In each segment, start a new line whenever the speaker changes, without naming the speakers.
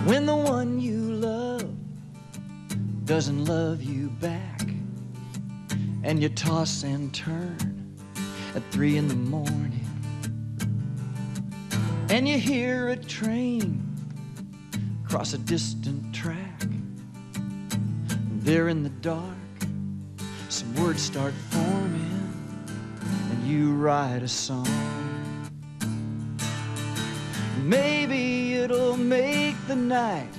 when the one you love doesn't love you back, and you toss and turn at 3 in the morning, and you hear a train cross a distant track. There in the dark, some words start forming, and you write a song. Maybe it'll make the night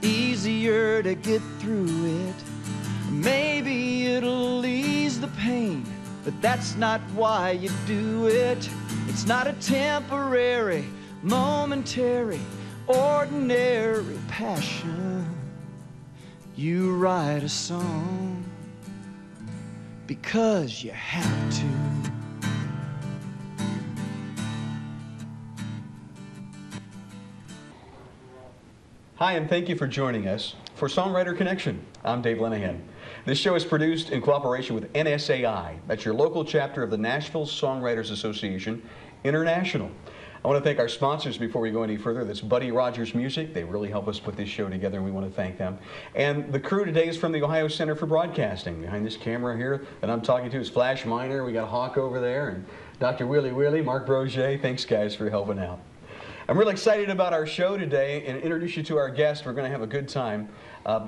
easier to get through it. Maybe it'll ease the pain, but that's not why you do it. It's not a temporary, momentary, ordinary passion. You write a song because you have to.
Hi, and thank you for joining us for Songwriter Connection. I'm Dave Lenahan. This show is produced in cooperation with NSAI. That's your local chapter of the Nashville Songwriters Association International. I want to thank our sponsors before we go any further. That's Buddy Rogers Music. They really help us put this show together, and we want to thank them. And the crew today is from the Ohio Center for Broadcasting. Behind this camera here that I'm talking to is Flash Miner. We got Hawk over there, and Dr. Willie Willie, Mark Broget. Thanks, guys, for helping out. I'm really excited about our show today and introduce you to our guest. We're going to have a good time.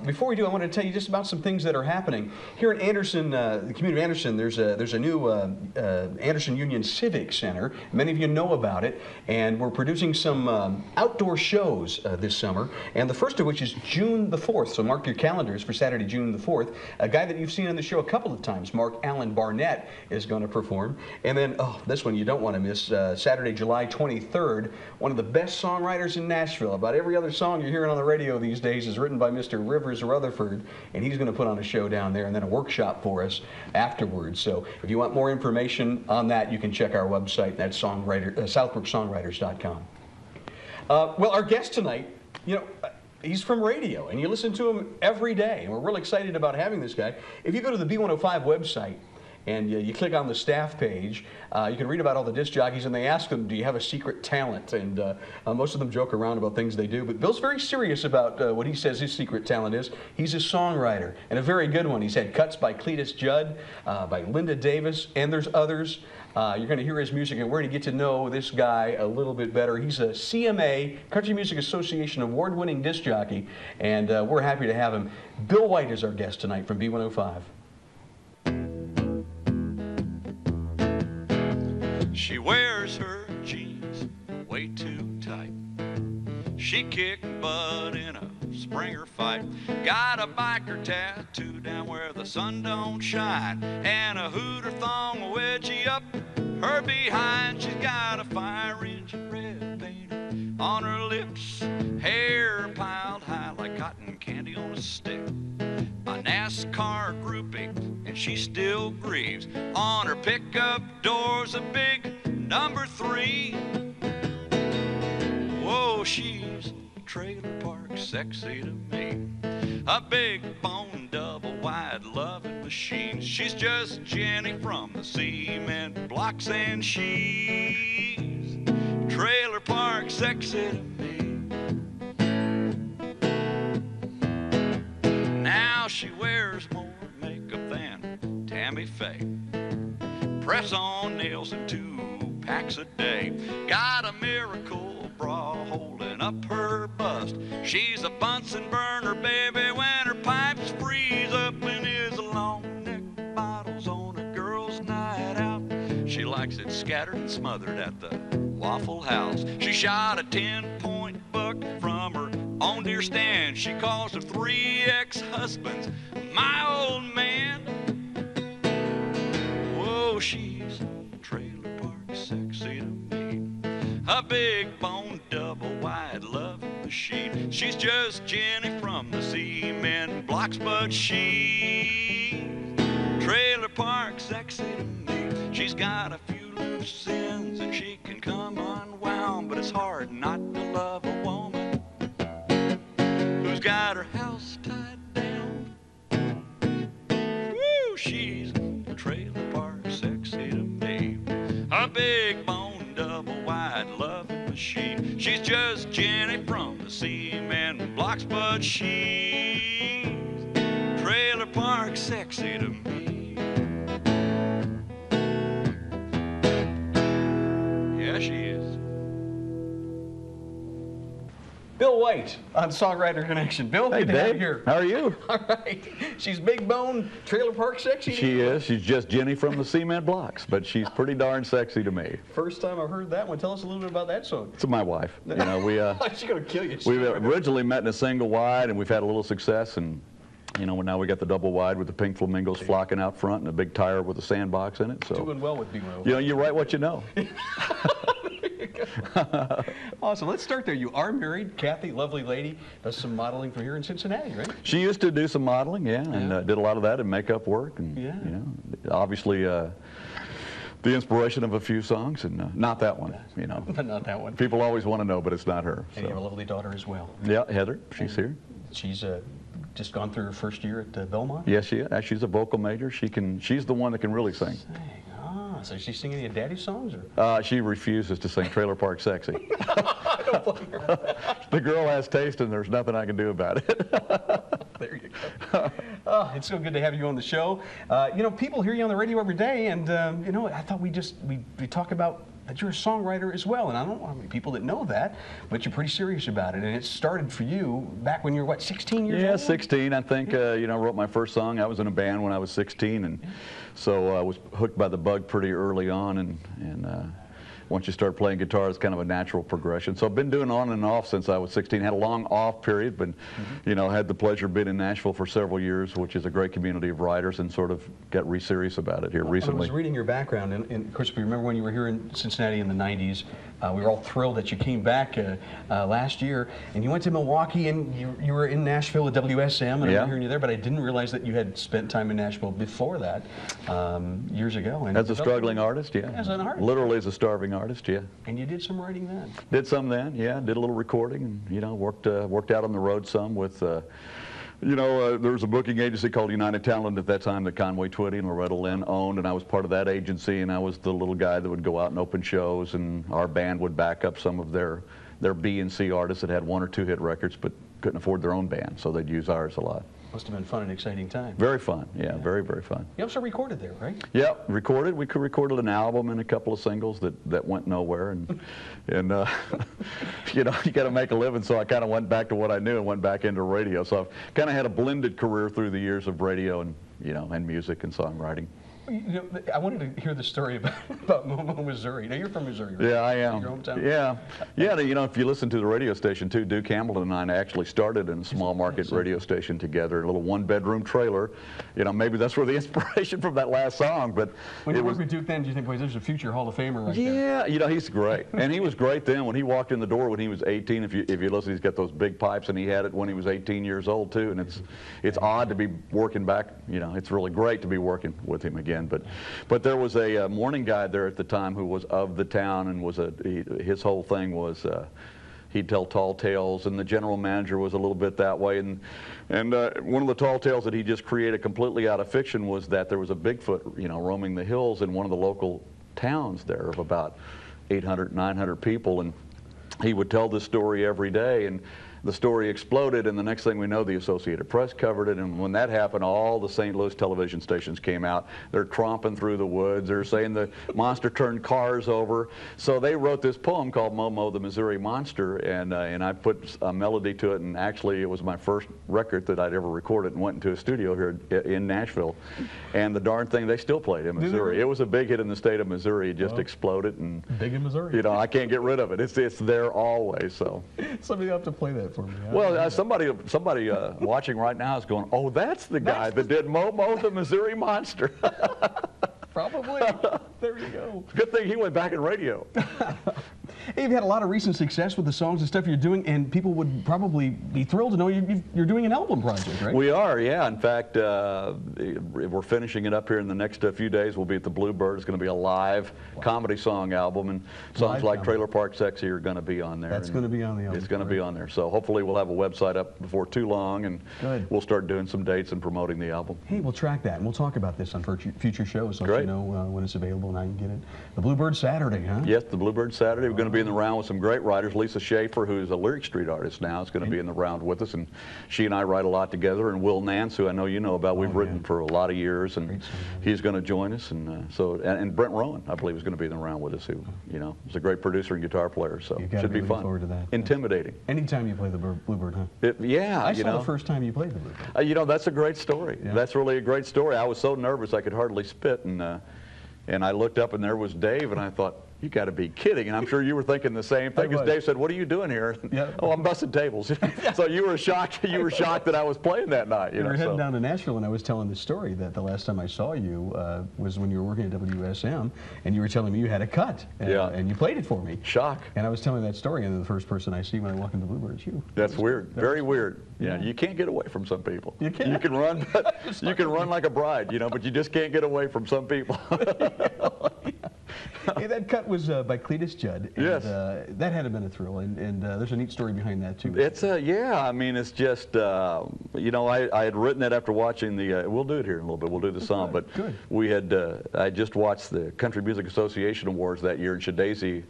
Before we do, I want to tell you just about some things that are happening. Here in Anderson, the community of Anderson, there's a new Anderson Union Civic Center. Many of you know about it, and we're producing some outdoor shows this summer, and the first of which is June the 4th, so mark your calendars for Saturday, June the 4th. A guy that you've seen on the show a couple of times, Mark Allen Barnett, is going to perform. And then, oh, this one you don't want to miss, Saturday, July 23rd, one of the best songwriters in Nashville. About every other song you're hearing on the radio these days is written by Mr. Rivers Rutherford, and he's going to put on a show down there and then a workshop for us afterwards. So if you want more information on that, you can check our website. That's southbrookSongwriters.com. Well, our guest tonight, you know, he's from radio, and you listen to him every day, and we're really excited about having this guy. If you go to the B105 website, and you click on the staff page, you can read about all the disc jockeys, and they ask them, do you have a secret talent? And most of them joke around about things they do, but Bill's very serious about what he says his secret talent is. He's a songwriter, and a very good one. He's had cuts by Cletus Judd, by Linda Davis, and there's others. You're going to hear his music, and we're going to get to know this guy a little bit better. He's a CMA, Country Music Association award-winning disc jockey, and we're happy to have him. Bill Whyte is our guest tonight from B105.
She wears her jeans way too tight. She kicked butt in a Springer fight. Got a biker tattoo down where the sun don't shine, and a hooter thong wedgie up her behind. She's got a fire engine red paint on her lips, hair piled high like cotton candy on a stick. A NASCAR groupie, and she still grieves. On her pickup door's a big number 3. Whoa, she's trailer park sexy to me. A big bone double wide loving machine. She's just Jenny from the cement blocks, and she's trailer park sexy to me. Now she wears more makeup than Tammy Faye. Press on nails and 2 packs a day. Got a miracle bra holding up her bust. She's a Bunsen burner baby when her pipes freeze up, and is a long neck bottles on a girl's night out. She likes it scattered and smothered at the Waffle House. She shot a 10-point buck from her own deer stand. She calls her 3 ex-husbands my old man. Whoa, she's trailer park sexy to me. A big bone double wide loving machine. She's just Jenny from the cement blocks, but she's trailer park sexy to me. She's got a few loose ends and she can come unwound, but it's hard not to love a woman who's got her house tied down. Woo, she's trailer park sexy to me. A big bone double wide loving machine. She's just Jenny from the cement block. she's trailer park sexy to me. Yeah, she is.
Bill Whyte on Songwriter Connection. Bill,
Hey,
good to have you
Dave.
here.
How are you?
All right. She's big bone, trailer park sexy.
She is. She's just Jenny from the Cement Blocks, but she's pretty darn sexy to me.
First time I've heard that one. Tell us a little bit about that song.
It's my wife. You know, we
She's gonna kill you.
we originally met in a single wide, and we've had a little success, and you know, now we got the double wide with the pink flamingos flocking out front and a big tire with a sandbox in it. So
Doing well with B-Roll.
you know, you write what you know.
Awesome. Let's start there. You are married. Kathy, lovely lady, does some modeling for here in Cincinnati, right?
She used to do some modeling, yeah, and did a lot of that in makeup work, and you know, obviously the inspiration of a few songs, and not that one, you know.
Not that one.
People always want to know, but it's not her.
And you have a lovely daughter as well.
Yeah, Heather, she's here.
She's just gone through her first year at Belmont.
Yes, she is. She's a vocal major. She's the one that can really sing.
So is she singing any Daddy songs? Or?
She refuses to sing Trailer Park Sexy.
I don't blame her.
The girl has taste, and there's nothing I can do about it.
There you go. Oh, it's so good to have you on the show. You know, people hear you on the radio every day, and you know, I thought we talk about that you're a songwriter as well, and I don't know how many people that know that, but you're pretty serious about it, and it started for you back when you were, what, 16 years old?
Yeah, 16, I think. You know, wrote my first song. I was in a band when I was 16, and so I was hooked by the bug pretty early on, and once you start playing guitar, it's kind of a natural progression. So I've been doing on and off since I was 16. Had a long off period, but you know, had the pleasure of being in Nashville for several years, which is a great community of writers, and sort of got serious about it here recently.
I was reading your background, and of course, we remember when you were here in Cincinnati in the 90s. We were all thrilled that you came back last year, and you went to Milwaukee, and you were in Nashville at WSM, and I remember hearing you there, but I didn't realize that you had spent time in Nashville before that, years ago. And
as a struggling artist, yeah.
As an artist.
Literally as a starving artist, yeah.
And you did some writing then?
Did some then, yeah. Did a little recording, and you know, worked out on the road some with. You know, there was a booking agency called United Talent at that time that Conway Twitty and Loretta Lynn owned, and I was part of that agency, and I was the little guy that would go out and open shows, and our band would back up some of their B and C artists that had 1 or 2 hit records but couldn't afford their own band, so they'd use ours a lot.
Must have been fun and exciting time.
Very fun, yeah, very, very fun.
You also recorded there, right?
Yeah, recorded. We recorded an album and a couple of singles that went nowhere, and you know, you got to make a living. So I kind of went back to what I knew and went back into radio. So I've kind of had a blended career through the years of radio and and music and songwriting.
You know, I wanted to hear the story about Momo, Missouri. Now, you're from Missouri, right?
Yeah, I am.
Your hometown?
Yeah. You know, if you listen to the radio station, too, Duke Hamilton and I actually started in a small market radio station together, a little one-bedroom trailer. You know, maybe that's where the inspiration from that last song, but
when you worked with Duke then, do you think, boy, there's a future Hall of Famer right there?
Yeah, you know, he's great. And he was great then. When he walked in the door when he was 18, if you listen, he's got those big pipes, and he had it when he was 18 years old, too. And it's odd to be working back, you know, it's really great to be working with him again. But there was a morning guy there at the time who was of the town, and his whole thing was he'd tell tall tales, and the general manager was a little bit that way. And one of the tall tales that he just created completely out of fiction was that there was a Bigfoot, you know, roaming the hills in one of the local towns there of about 800, 900 people, and he would tell this story every day, and the story exploded, and the next thing we know, the Associated Press covered it, and when that happened, all the St. Louis television stations came out. They're tromping through the woods. They're saying the monster turned cars over. So they wrote this poem called Momo the Monster, and I put a melody to it, and actually it was my first record that I'd ever recorded, and went into a studio here in Nashville, and the darn thing, they still played in Missouri. It was a big hit in the state of Missouri. It just exploded, and
big in Missouri.
You know, I can't get rid of it. It's there always. So
somebody will have to play that for me.
Well, somebody watching right now is going, "Oh, that's the guy that did Momo the Missouri Monster."
Probably. There you go.
Good thing he went back in radio.
Hey, you've had a lot of recent success with the songs and stuff you're doing, and people would probably be thrilled to know you're doing an album project, right?
We are, yeah. In fact, we're finishing it up here in the next few days. We'll be at the Bluebird. It's going to be a live comedy song album, and songs like Trailer Park Sexy are going to be on there.
That's going to be on the album.
It's going to be on there. So hopefully we'll have a website up before too long, and we'll start doing some dates and promoting the album.
Hey, we'll track that, and we'll talk about this on future shows, so you know when it's available and I can get it. The Bluebird Saturday, huh?
Yes, the Bluebird Saturday. We're going to be be in the round with some great writers. Lisa Schaefer, who's a Lyric Street artist now, is going to be in the round with us, and she and I write a lot together. And Will Nance, who I know you know about, we've written for a lot of years, and he's going to join us. And and Brent Rowan, I believe, is going to be in the round with us, who, you know, is a great producer and guitar player. So it should be fun.
Forward to that.
Intimidating.
Anytime you play the Bluebird, huh?
Yeah.
I saw the first time you played the Bluebird.
You know, that's a great story. Yeah. That's really a great story. I was so nervous I could hardly spit, and I looked up and there was Dave, and I thought, you got to be kidding. And I'm sure you were thinking the same thing, because Dave said, what are you doing here?
Yeah.
Oh, I'm bussing tables. So you were shocked that I was playing that night.
You were heading down to Nashville, and I was telling the story that the last time I saw you was when you were working at WSM, and you were telling me you had a cut, and you played it for me.
Shock.
And I was telling that story, and then the first person I see when I walk into Bluebird is you.
That's weird. Very weird. Yeah, you can't get away from some people.
You can't.
You can run, you can run like a bride, you know, but you just can't get away from some people.
Hey, that cut was by Cletus Judd. And,
yes.
That had been a thrill, and there's a neat story behind that, too.
It's yeah, I mean, it's just, you know, I had written it after watching the, we'll do it here in a little bit, we'll do the song, but we had, I just watched the Country Music Association Awards that year, and Shadazy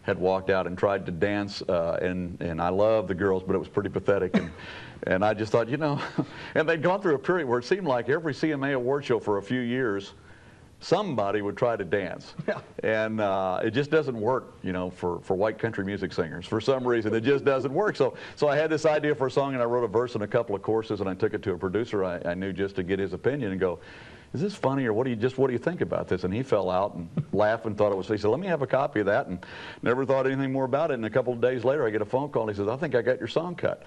had walked out and tried to dance, and I love the girls, but it was pretty pathetic. And I just thought, you know, and they'd gone through a period where it seemed like every CMA award show for a few years, somebody would try to dance. Yeah. And it just doesn't work, you know, for white country music singers. For some reason, it just doesn't work. So I had this idea for a song, and I wrote a verse and a couple of choruses, and I took it to a producer I knew, just to get his opinion and go, is this funny, or what do you think about this? And he fell out and laughed and thought it was, he said, let me have a copy of that, and never thought anything more about it. And a couple of days later, I get a phone call, and he says, I think I got your song cut.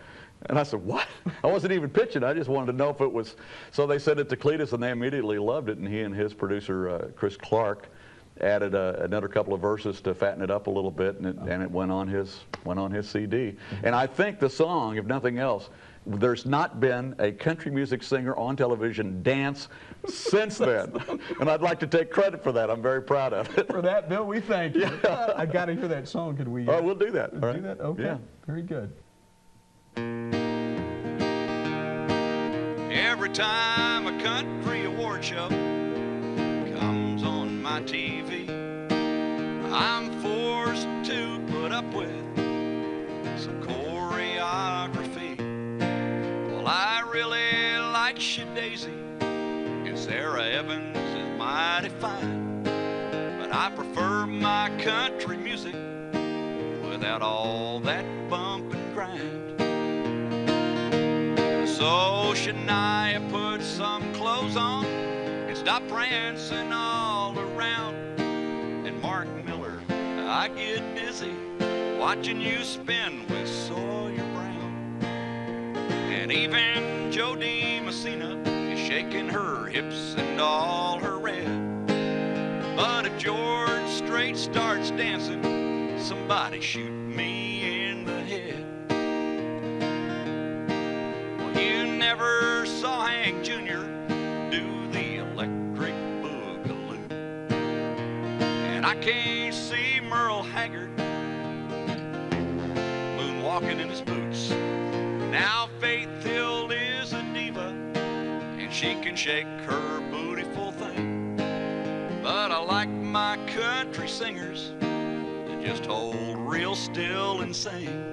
And I said, what? I wasn't even pitching. I just wanted to know if it was. So they sent it to Cletus, and they immediately loved it. And he and his producer, Chris Clark, added another couple of verses to fatten it up a little bit, and it went on his CD. And I think the song, if nothing else, there's not been a country music singer on television dance since then. And I'd like to take credit for that. I'm very proud of it.
For that, Bill, we thank you. Yeah. I got to hear that song. Could we?
Oh, we'll do that.
Do that? Okay. Yeah. Very good.
Every time a country award show comes on my TV, I'm forced to put up with some choreography. Well, I really like Shadazy, and Sarah Evans is mighty fine, but I prefer my country music without all that bump and grind. So Shania put some clothes on and stop prancing all around. And Mark Miller, I get dizzy watching you spin with Sawyer Brown. And even Jody Messina is shaking her hips and all her red. But if George Strait starts dancing, somebody shoot me in the head. You never saw Hank Jr. do the electric boogaloo, and I can't see Merle Haggard moonwalking in his boots. Now Faith Hill is a diva, and she can shake her bootyful thing, but I like my country singers to just hold real still and sing.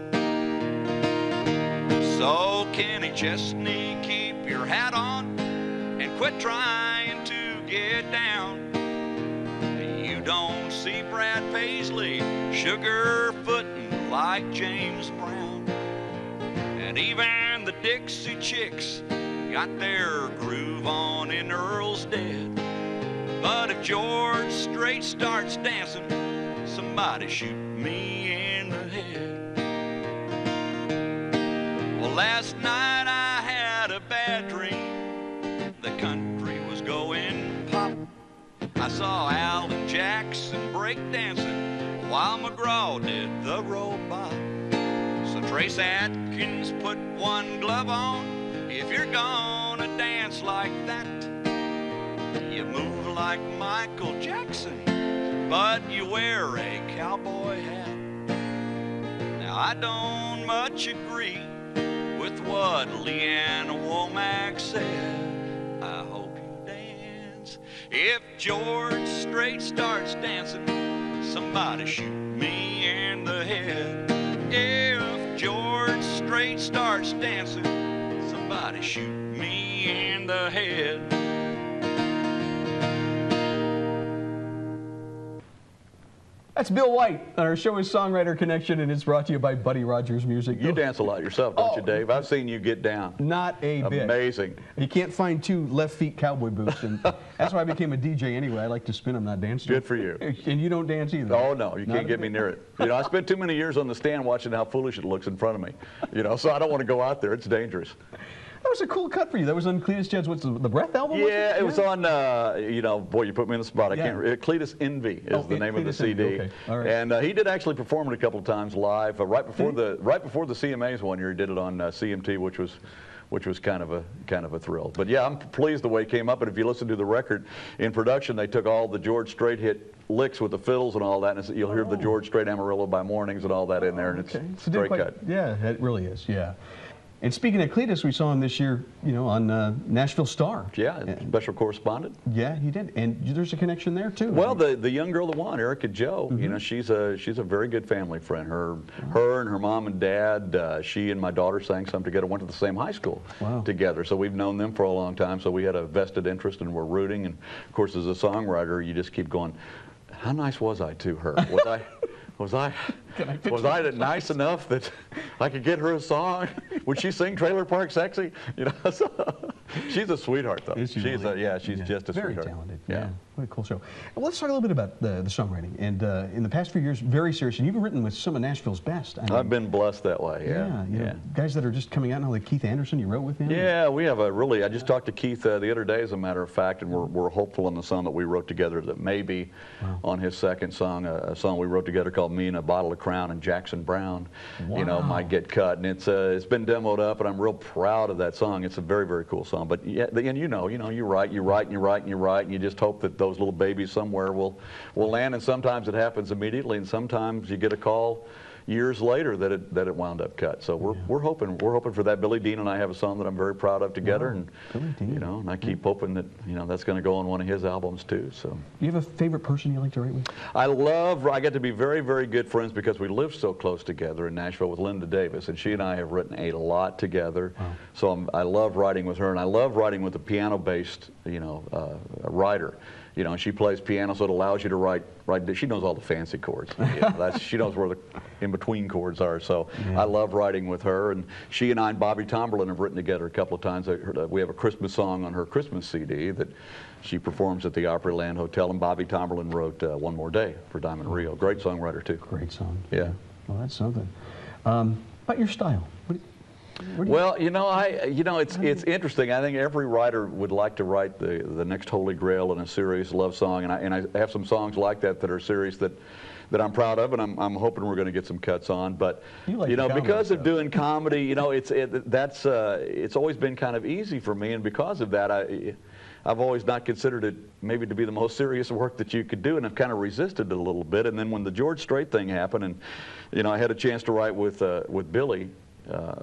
So Kenny Chesney, keep your hat on and quit trying to get down. You don't see Brad Paisley sugar-footing like James Brown. And even the Dixie Chicks got their groove on in Earl's Dead. But if George Strait starts dancing, somebody shoot me in the head. Well, last night I had a bad dream. The country was going pop. I saw Alan Jackson break dancing while McGraw did the robot. So Trace Atkins, put one glove on. If you're gonna dance like that, you move like Michael Jackson, but you wear a cowboy hat. Now I don't much agree with what Leanne Womack said. I hope you dance. If George Strait starts dancing, somebody shoot me in the head. If George Strait starts dancing, somebody shoot me in the head.
That's Bill Whyte on our show is Songwriter Connection, and it's brought to you by Buddy Rogers Music.
You dance a lot yourself, don't you, Dave? I've seen you get down.
Not a bit.
Amazing.
You can't find two left feet cowboy boots, and that's why I became a DJ anyway. I like to spin them, not dance.
Good for you.
And you don't dance either.
Oh, no, you can't get me near it. You know, I spent too many years on the stand watching how foolish it looks in front of me. You know, so I don't want to go out there. It's dangerous.
That was a cool cut for you. That was on Cletus Judd's, what's the Breath album?
Yeah, it was on, you know, boy, you put me in the spot. I
Yeah.
can't, Cletus Envy is the name of the
Cletus
CD.
Envy, okay. All right.
And he did actually perform it a couple of times live. Right before the CMAs one year, he did it on CMT, which was kind of a thrill. But yeah, I'm pleased the way it came up. And if you listen to the record in production, they took all the George Strait hit licks with the fiddles and all that, and you'll hear the George Strait Amarillo by Mornings and all that in there, and it's straight cut.
Yeah, it really is. Yeah. And speaking of Cletus, we saw him this year, you know, on Nashville Star.
Yeah, special correspondent.
Yeah, he did. And there's a connection there too.
Well, the young girl that won, Erica Joe, you know, she's a very good family friend. Her and her mom and dad, she and my daughter sang some together. Went to the same high school together, so we've known them for a long time. So we had a vested interest, and we're rooting. And of course, as a songwriter, you just keep going. How nice was I to her? Was I nice enough that I could get her a song? Would she sing Trailer Park Sexy? You know, so, she's a sweetheart, though.
She's just
a
very
sweetheart.
talented. Yeah. What a cool show. Well, let's talk a little bit about the songwriting. And in the past few years, very serious. And you've written with some of Nashville's best. I mean,
I've been blessed that way. Yeah.
You know, guys that are just coming out now, like Keith Anderson. You wrote with him.
Yeah, we have a really. I just talked to Keith the other day, as a matter of fact, and we're hopeful in the song that we wrote together that maybe on his second song, a song we wrote together called "Me and a Bottle of Crown" and Jackson Brown, you know, might get cut. And it's been demoed up, and I'm real proud of that song. It's a very, very cool song. But yeah, and you write, and you just hope that those little babies somewhere will land. And sometimes it happens immediately, and sometimes you get a call years later that it wound up cut. So we're hoping for that. Billy Dean and I have a song that I'm very proud of together, and you know, and I keep hoping that that's going to go on one of his albums too. So
do you have a favorite person you like to write with?
I get to be very, very good friends because we live so close together in Nashville with Linda Davis, and she and I have written a lot together. So I love writing with her, and I love writing with a piano-based writer. You know, and she plays piano, so it allows you to write. She knows all the fancy chords. She knows where the in-between chords are. So I love writing with her. And she and I and Bobby Tomberlin have written together a couple of times. We have a Christmas song on her Christmas CD that she performs at the Opryland Hotel. And Bobby Tomberlin wrote "One More Day" for Diamond Rio. Great songwriter too.
Great song.
Yeah.
Well, that's something. About your style.
Well, it's interesting. I think every writer would like to write the next Holy Grail in a serious love song, and I have some songs like that are serious that I'm proud of, and I'm hoping we're going to get some cuts on. But because of doing comedy, it's always been kind of easy for me, and because of that, I've always not considered it maybe to be the most serious work that you could do, and I've kind of resisted it a little bit. And then when the George Strait thing happened, and I had a chance to write with Billy.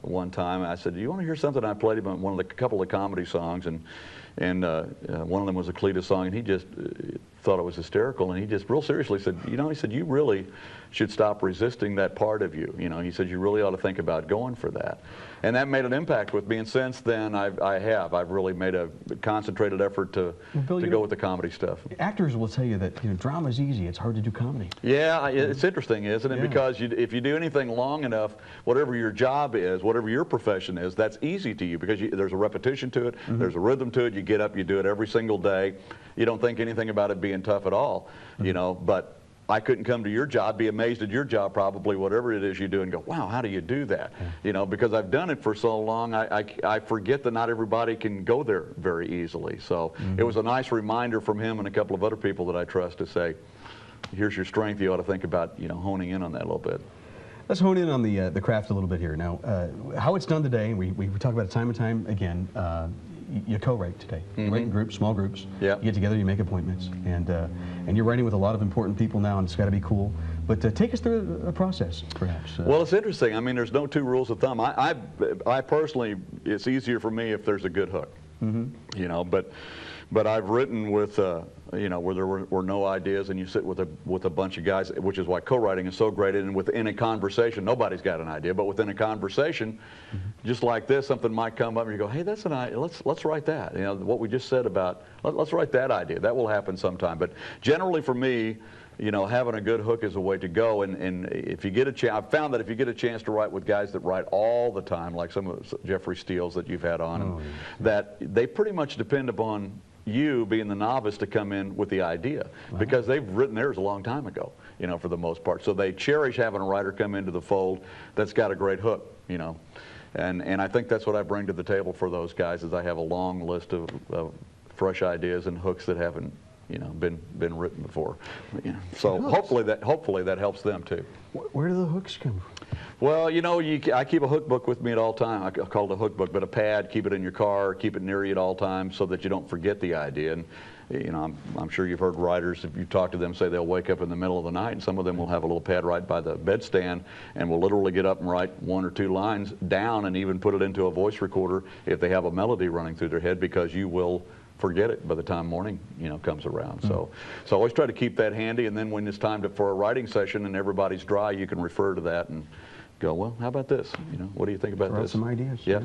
One time I said, "Do you want to hear something?" I played him on couple of comedy songs, and one of them was a Cletus song, and he just thought it was hysterical, and he just real seriously said, he said, "You really should stop resisting that part of you." He said, "You really ought to think about going for that." And that made an impact with me, and since then I've really made a concentrated effort to go with the comedy stuff.
Actors will tell you that drama is easy. It's hard to do comedy.
Yeah, it's interesting, isn't it? Because if you do anything long enough, whatever your job is, whatever your profession is, that's easy to you because there's a repetition to it, there's a rhythm to it. You get up, you do it every single day. You don't think anything about it being tough at all, but I couldn't come to your job, be amazed at your job probably, whatever it is you do, and go, wow, how do you do that? Because I've done it for so long, I forget that not everybody can go there very easily. So it was a nice reminder from him and a couple of other people that I trust to say, here's your strength, you ought to think about honing in on that a little bit.
Let's hone in on the craft a little bit here. Now, how it's done today, and we talk about it time and time again, you co-write today. You write in groups, small groups. You get together, you make appointments, and you're writing with a lot of important people now, and it's got to be cool. But take us through a process, perhaps.
Well, it's interesting. I mean, there's no two rules of thumb. I personally, it's easier for me if there's a good hook. But But I've written with, you know, where there were no ideas, and you sit with a bunch of guys, which is why co-writing is so great. And within a conversation, nobody's got an idea, but within a conversation, just like this, something might come up, and you go, hey, that's an idea. Let's write that. You know, what we just said about, let's write that idea. That will happen sometime. But generally, for me, you know, having a good hook is a way to go. And if you get a chance, I've found that if you get a chance to write with guys that write all the time, like some of Jeffrey Steele's that you've had on, that they pretty much depend upon you being the novice to come in with the idea, because they've written theirs a long time ago, you know, for the most part. So they cherish having a writer come into the fold that's got a great hook, you know. And I think that's what I bring to the table for those guys, is I have a long list of fresh ideas and hooks that haven't, you know, been written before. You know, so hopefully that helps them too.
Where do the hooks come from?
Well, you know, I keep a hook book with me at all time. I call it a hook book, but a pad. Keep it in your car, keep it near you at all times, so that you don't forget the idea. And you know, I'm sure you've heard writers, if you talk to them, say they'll wake up in the middle of the night, and some of them will have a little pad right by the bedstand, and will literally get up and write 1 or 2 lines down, and even put it into a voice recorder if they have a melody running through their head, because you will forget it by the time morning, you know, comes around. So I always try to keep that handy, and then when it's time for a writing session and everybody's dry, you can refer to that and go, well, how about this? You know, what do you think about this?
Some ideas.
Yeah.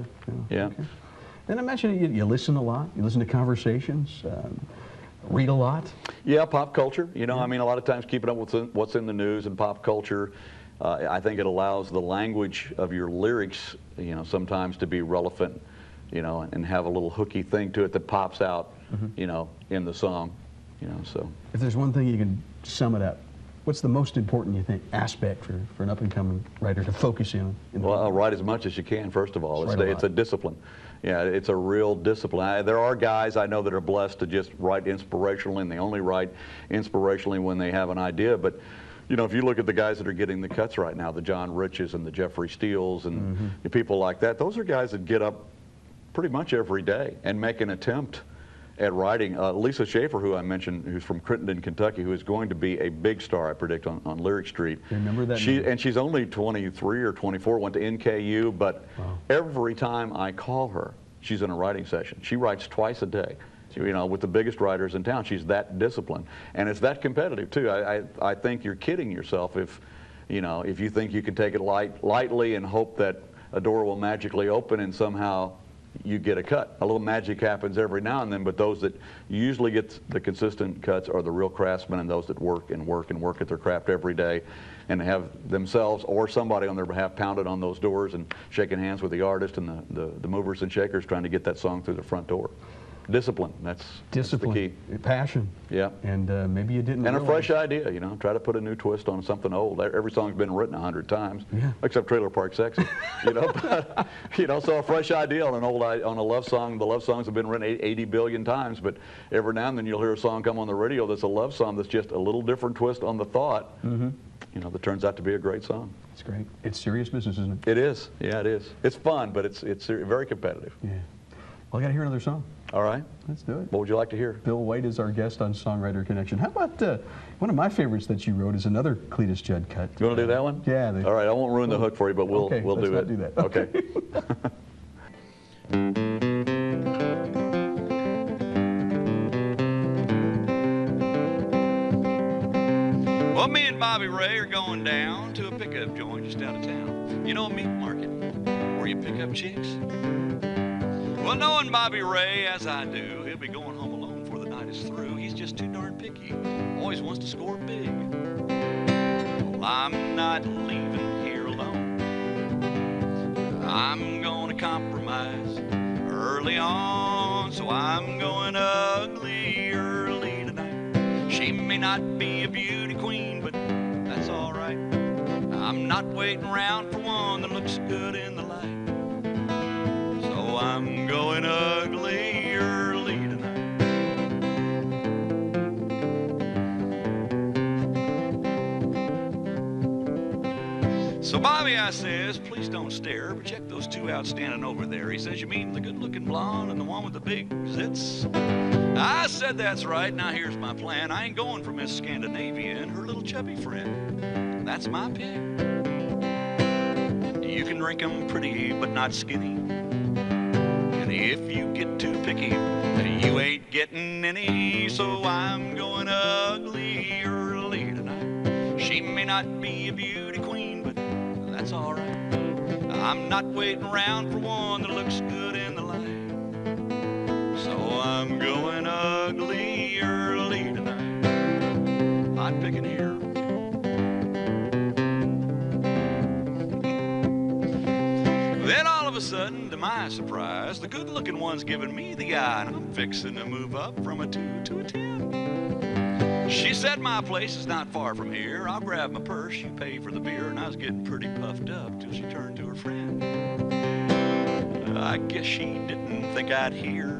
Okay. And I imagine you listen a lot. You listen to conversations. Read a lot.
Yeah, pop culture. You know, I mean, a lot of times keeping up with what's in the news and pop culture, I think it allows the language of your lyrics, you know, sometimes to be relevant, you know, and have a little hooky thing to it that pops out, you know, in the song, you know. So
if there's one thing you can sum it up, what's the most important, you think, aspect for an up-and-coming writer to focus in?
Well, write as much as you can, first of all. It's a discipline. Yeah, it's a real discipline. There are guys I know that are blessed to just write inspirationally, and they only write inspirationally when they have an idea. But, you know, if you look at the guys that are getting the cuts right now, the John Riches and the Jeffrey Steeles and the people like that, those are guys that get up pretty much every day and make an attempt at writing. Lisa Schaefer, who I mentioned, who's from Crittenden, Kentucky, who is going to be a big star, I predict, on Lyric Street.
Remember that?
And she's only 23 or 24, went to NKU, but every time I call her, she's in a writing session. She writes twice a day. You know, with the biggest writers in town. She's that disciplined, and it's that competitive too. I think you're kidding yourself if, you know, if you think you can take it lightly and hope that a door will magically open and somehow you get a cut. A little magic happens every now and then, but those that usually get the consistent cuts are the real craftsmen, and those that work and work and work at their craft every day and have themselves or somebody on their behalf pounded on those doors and shaking hands with the artist and the movers and shakers trying to get that song through the front door. Discipline, that's the key.
Passion.
Yeah.
And maybe you didn't
And
realize.
a fresh idea, you know. Try to put a new twist on something old. Every song's been written 100 times, except Trailer Park Sexy, you know. But, you know, so a fresh idea on a love song. The love songs have been written 80 billion times, but every now and then you'll hear a song come on the radio that's a love song that's just a little different twist on the thought, you know, that turns out to be a great song.
It's great. It's serious business, isn't it?
It is. Yeah, it is. It's fun, but it's very competitive.
Yeah. Well, I got to hear another song.
All right.
Let's do it.
What would you like to hear?
Bill Whyte is our guest on Songwriter Connection. How about one of my favorites that you wrote is another Cletus Judd cut.
You want to do that one?
Yeah.
All right. I won't ruin the hook for you, but we'll do it.
Let's not do that.
Okay.
Well, me and Bobby Ray are going down to a pickup joint just out of town. You know, a meat market where you pick up chicks. Well, knowing Bobby Ray as I do, he'll be going home alone before the night is through. He's just too darn picky, always wants to score big. Well, I'm not leaving here alone. I'm gonna compromise early on, so I'm going ugly early tonight. She may not be a beauty queen, but that's all right. I'm not waiting around for one that looks good in the light. So I'm going ugly early tonight. So Bobby, I says, please don't stare, but check those two out standing over there. He says, you mean the good-looking blonde and the one with the big zits? I said, that's right. Now here's my plan. I ain't going for Miss Scandinavia and her little chubby friend. That's my pick. You can drink 'em pretty, but not skinny. And if you get too picky, you ain't getting any. So I'm going ugly early tonight. She may not be a beauty queen, but that's all right. I'm not waiting around for one that looks good in the light. So I'm going ugly early tonight. I'm picking here. Then all of a sudden, to my surprise, the good-looking one's giving me the eye, and I'm fixing to move up from a 2 to a 10. She said my place is not far from here. I'll grab my purse, you pay for the beer, and I was getting pretty puffed up till she turned to her friend. I guess she didn't think I'd hear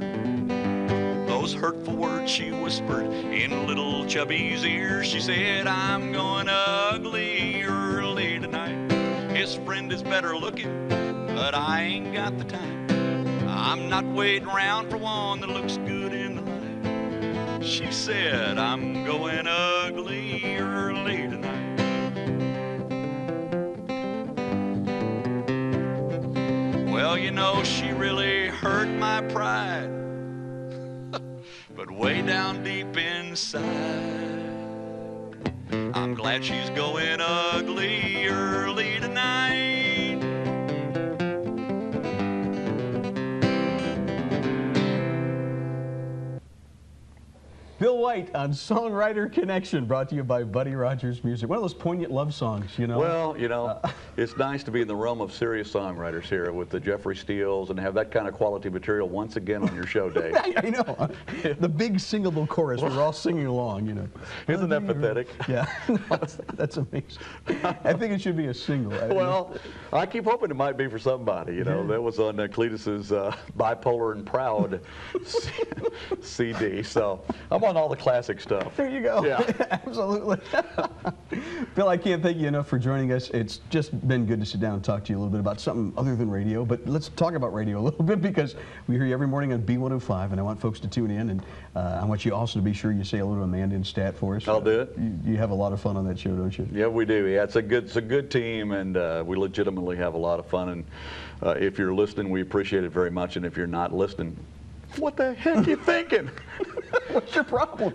those hurtful words she whispered in little Chubby's ear. She said, I'm going ugly early tonight. His friend is better looking, but I ain't got the time. I'm not waiting around for one that looks good in the light. She said, I'm going ugly early tonight. Well, you know, she really hurt my pride, but way down deep inside, I'm glad she's going ugly early tonight.
Bill Whyte on Songwriter Connection, brought to you by Buddy Rogers Music. One of those poignant love songs, you know.
Well, you know, it's nice to be in the realm of serious songwriters here with the Jeffrey Steeles and have that kind of quality material once again on your show, Dave.
I know. The big singable chorus, we were all singing along, you know.
Isn't that pathetic?
Yeah, no, that's amazing. I think it should be a single.
Well, I keep hoping it might be for somebody, you know. That was on Cletus's Bipolar and Proud CD, so I'm on all the classic stuff.
There you go.
Yeah.
Absolutely. Bill, I can't thank you enough for joining us. It's just been good to sit down and talk to you a little bit about something other than radio, but let's talk about radio a little bit because we hear you every morning on B105, and I want folks to tune in, and I want you also to be sure you say hello to Amanda and Stat for us.
I'll do it.
You have a lot of fun on that show, don't you?
Yeah, we do. Yeah, it's a good team, and we legitimately have a lot of fun, and if you're listening, we appreciate it very much, and if you're not listening, what the heck are you thinking?
What's your problem?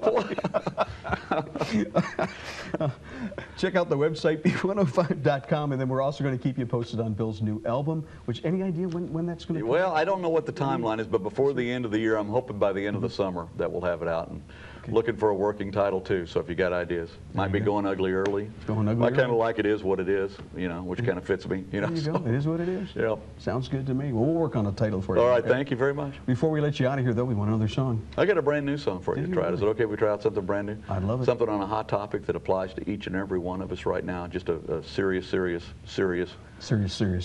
Check out the website, b105.com, and then we're also going to keep you posted on Bill's new album, which, any idea when that's going to come?
Well, I don't know what the timeline is, but before the end of the year, I'm hoping by the end of the summer that we'll have it out. And looking for a working title, too, so if you got ideas. Might be Going Ugly Early.
Going Ugly
I kind of
Early.
like It Is What It Is, you know, which kind of fits me. You know,
There you go. It is what it is.
Yeah.
Sounds good to me. Well, we'll work on a title for you.
All right, thank you very much.
Before we let you out of here, though, we want another song.
I got a brand new song for you to try. Is it okay if we try out something brand new?
I'd love it.
Something on a hot topic that applies to each and every one of us right now. Just a serious.
Serious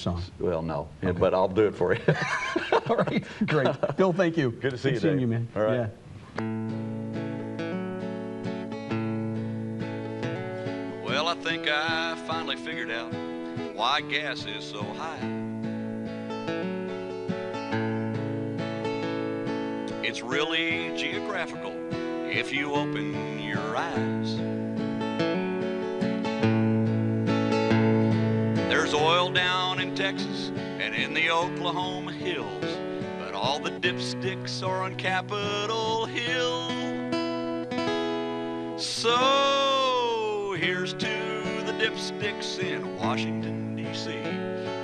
song.
Well, no, yeah, but I'll do it for you.
All right, great. Bill, thank you.
Good to see you,
seeing
Dave.
you, man.
All right.
Yeah.
Well, I think I finally figured out why gas is so high. It's really geographical if you open your eyes. There's oil down in Texas and in the Oklahoma hills, but all the dipsticks are on Capitol Hill. So here's to the dipsticks in Washington, D.C.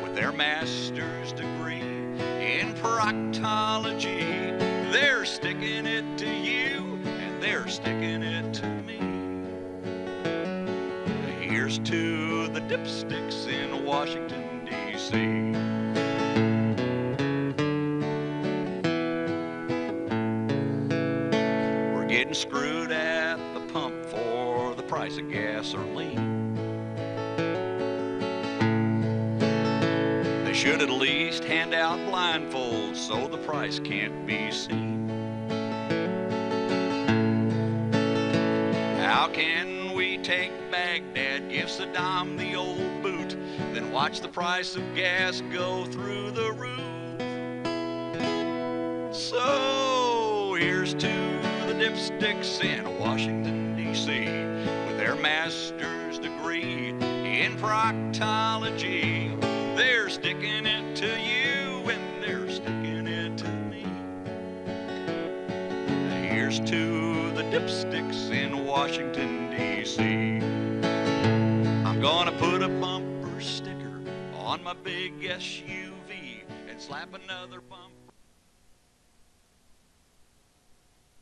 with their master's degree in proctology. They're sticking it to you, and they're sticking it to me. Here's to the dipsticks in Washington, D.C. We're getting screwed at the pump for the price of gasoline. They should at least hand out blindfolds so the price can't be seen. How can we take Baghdad, give Saddam the old boot, then watch the price of gas go through the roof? So here's to the dipsticks in Washington, D.C. with their master's degree in proctology. They're sticking it to you and they're sticking it to me. Cheers to the dipsticks in Washington, D.C. I'm gonna put a bumper sticker on my big SUV and slap another bumper